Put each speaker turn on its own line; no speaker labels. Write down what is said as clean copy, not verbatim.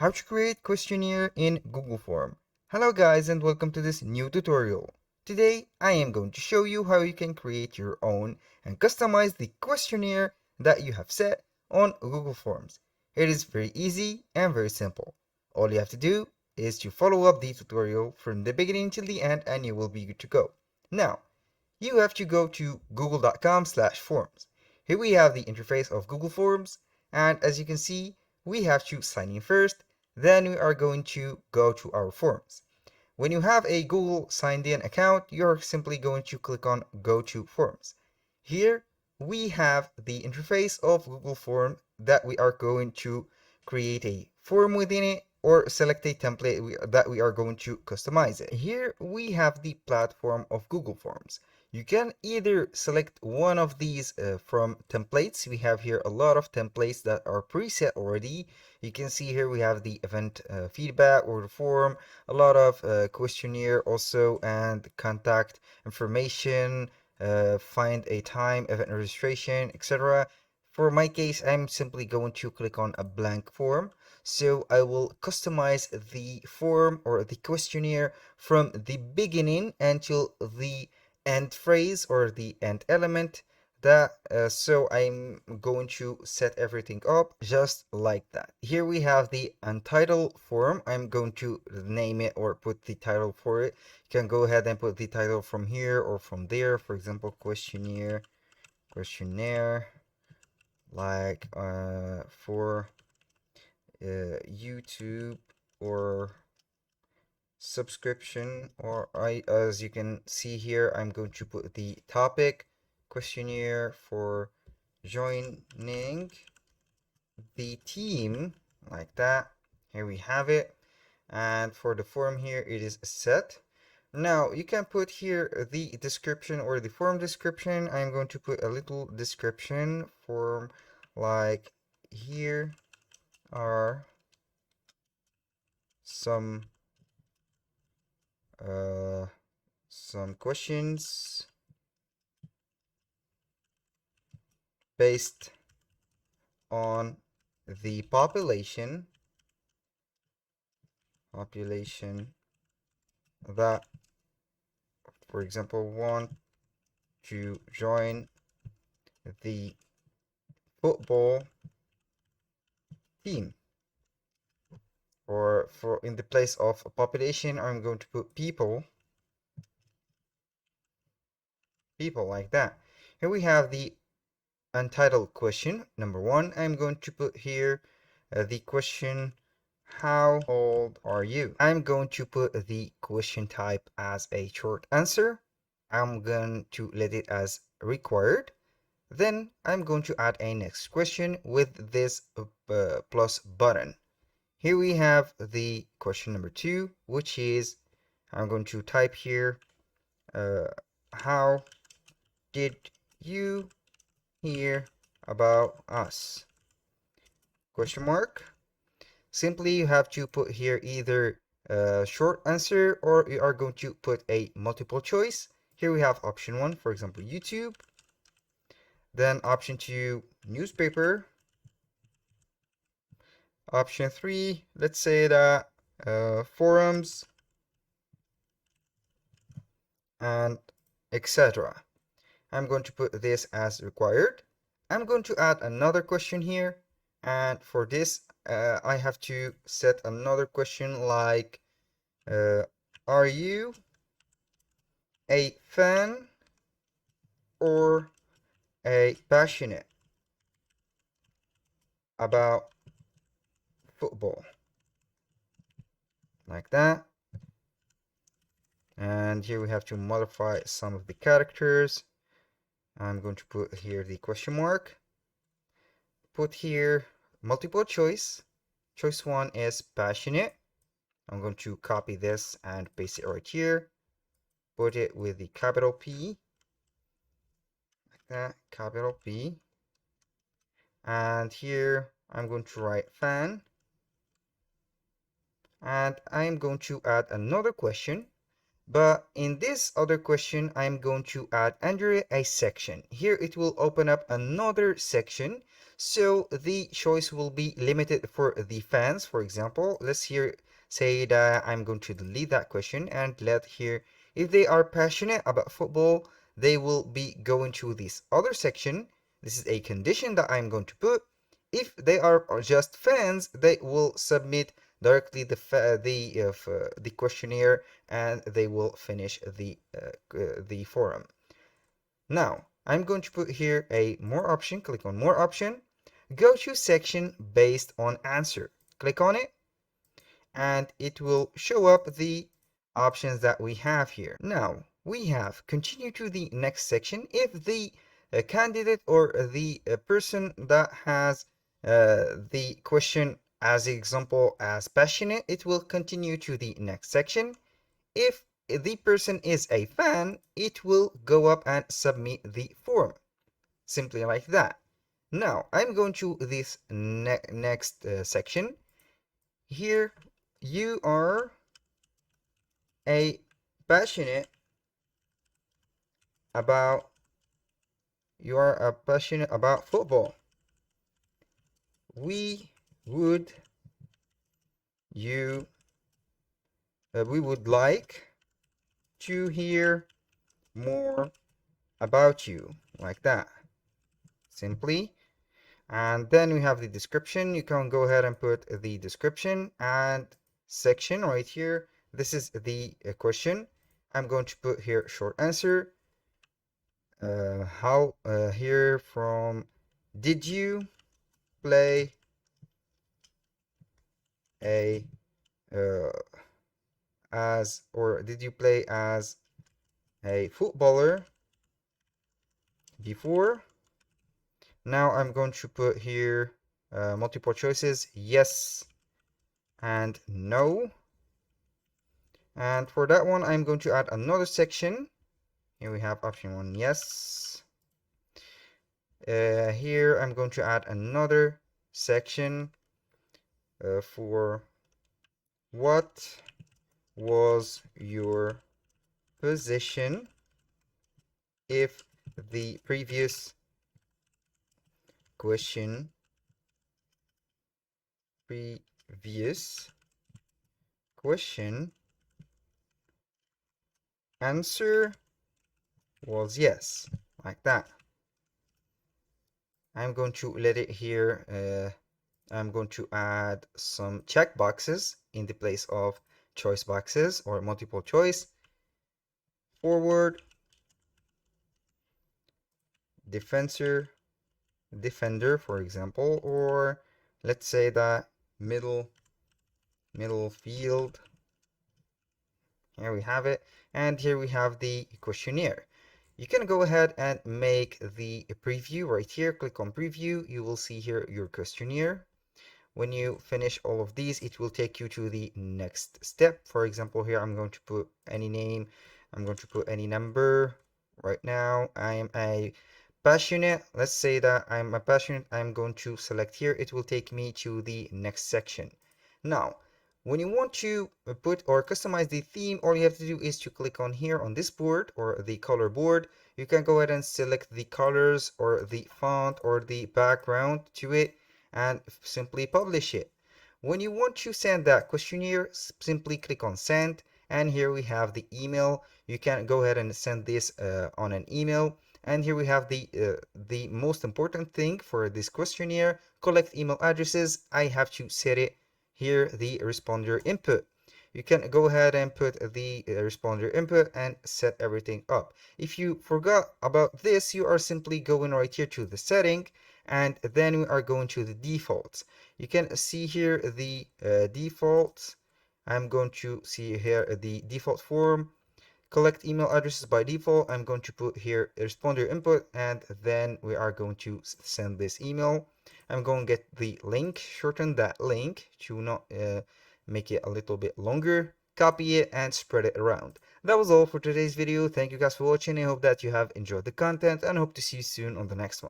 How to create questionnaire in Google Form. Hello guys and welcome to this new tutorial. Today I am going to show you how you can create your own and customize the questionnaire that you have set on Google Forms. It is very easy and very simple. All you have to do is to follow up the tutorial from the beginning till the end and you will be good to go. Now, you have to go to google.com/forms. Here we have the interface of Google Forms, and as you can see, we have to sign in first, then we are going to go to our forms. When you have a Google signed in account, you're simply going to click on Go to Forms. Here we have the interface of Google Form that we are going to create a form within it or select a template that we are going to customize it. Here we have the platform of Google Forms. You can either select one of these from templates. We have here a lot of templates that are preset already. You can see here we have the event feedback or the form, a lot of questionnaire also, and contact information, find a time, event registration, etc. For my case, I'm simply going to click on a blank form. So I will customize the form or the questionnaire from the beginning until the end phrase or the end element that so I'm going to set everything up just like that. Here we have the untitled form. I'm going to name it or put the title for it. You can go ahead and put the title from here or from there. For example, questionnaire like for YouTube or subscription, or as you can see here, I'm going to put the topic questionnaire for joining the team like that. Here we have it, and for the form here it is set. Now you can put here the description or the form description. I'm going to put a little description form like here are some uh some questions based on the population that, for example, want to join the football team. Or for in the place of population, I'm going to put people like that. Here we have the untitled question. Number one, I'm going to put here the question, how old are you? I'm going to put the question type as a short answer. I'm going to let it as required. Then I'm going to add a next question with this plus button. Here we have the question number 2, which is I'm going to type here, how did you hear about us? Question mark. Simply you have to put here either a short answer or you are going to put a multiple choice. Here we have option 1, for example, YouTube. Then option 2, newspaper. Option 3, let's say that forums and etc. I'm going to put this as required. I'm going to add another question here, and for this I have to set another question like are you a fan or a passionate about football, like that. And here we have to modify some of the characters. I'm going to put here the question mark, put here multiple choice. Choice 1 is passionate. I'm going to copy this and paste it right here, put it with the capital P, like that, capital P. And here I'm going to write fan, and I'm going to add another question. But in this other question, I'm going to add under a section. Here it will open up another section. So the choice will be limited for the fans. For example, let's here say that I'm going to delete that question and let here, if they are passionate about football, they will be going to this other section. This is a condition that I'm going to put. If they are just fans, they will submit directly the questionnaire and they will finish the forum. Now I'm going to put here a more option. Click on more option. Go to section based on answer. Click on it and it will show up the options that we have here. Now we have continue to the next section. If the candidate or the person that has the question as example as passionate, it will continue to the next section. If the person is a fan, it will go up and submit the form. Simply like that. Now I'm going to this next section. Here you are a passionate about football. We would you we would like to hear more about you, like that. Simply. And then we have the description. You can go ahead and put the description and section right here. This is the question. I'm going to put here short answer. How here from did you play a uh, as or did you play as a footballer before? Now I'm going to put here multiple choices, yes and no. And for that one, I'm going to add another section. Here we have option 1, yes. Here I'm going to add another section for what was your position if the previous question answer was yes, like that. I'm going to let it here. I'm going to add some check boxes in the place of choice boxes or multiple choice. Forward, defender, for example, or let's say that middle field. Here we have it, and here we have the questionnaire. You can go ahead and make the preview right here. Click on preview. You will see here your questionnaire. When you finish all of these, it will take you to the next step. For example, here I'm going to put any name. I'm going to put any number. Right now, I am a passionate. Let's say that I'm a passionate. I'm going to select here. It will take me to the next section. Now, when you want to put or customize the theme, all you have to do is to click on here on this board or the color board. You can go ahead and select the colors or the font or the background to it and simply publish it. When you want to send that questionnaire, simply click on send, and here we have the email. You can go ahead and send this on an email. And here we have the most important thing for this questionnaire, collect email addresses. I have to set it here, the responder input. You can go ahead and put the responder input and set everything up. If you forgot about this, you are simply going right here to the setting, and then we are going to the defaults. You can see here the defaults. I'm going to see here the default form. Collect email addresses by default. I'm going to put here responder input, and then we are going to send this email. I'm going to get the link, shorten that link to not make it a little bit longer, copy it and spread it around. That was all for today's video. Thank you guys for watching. I hope that you have enjoyed the content and hope to see you soon on the next one.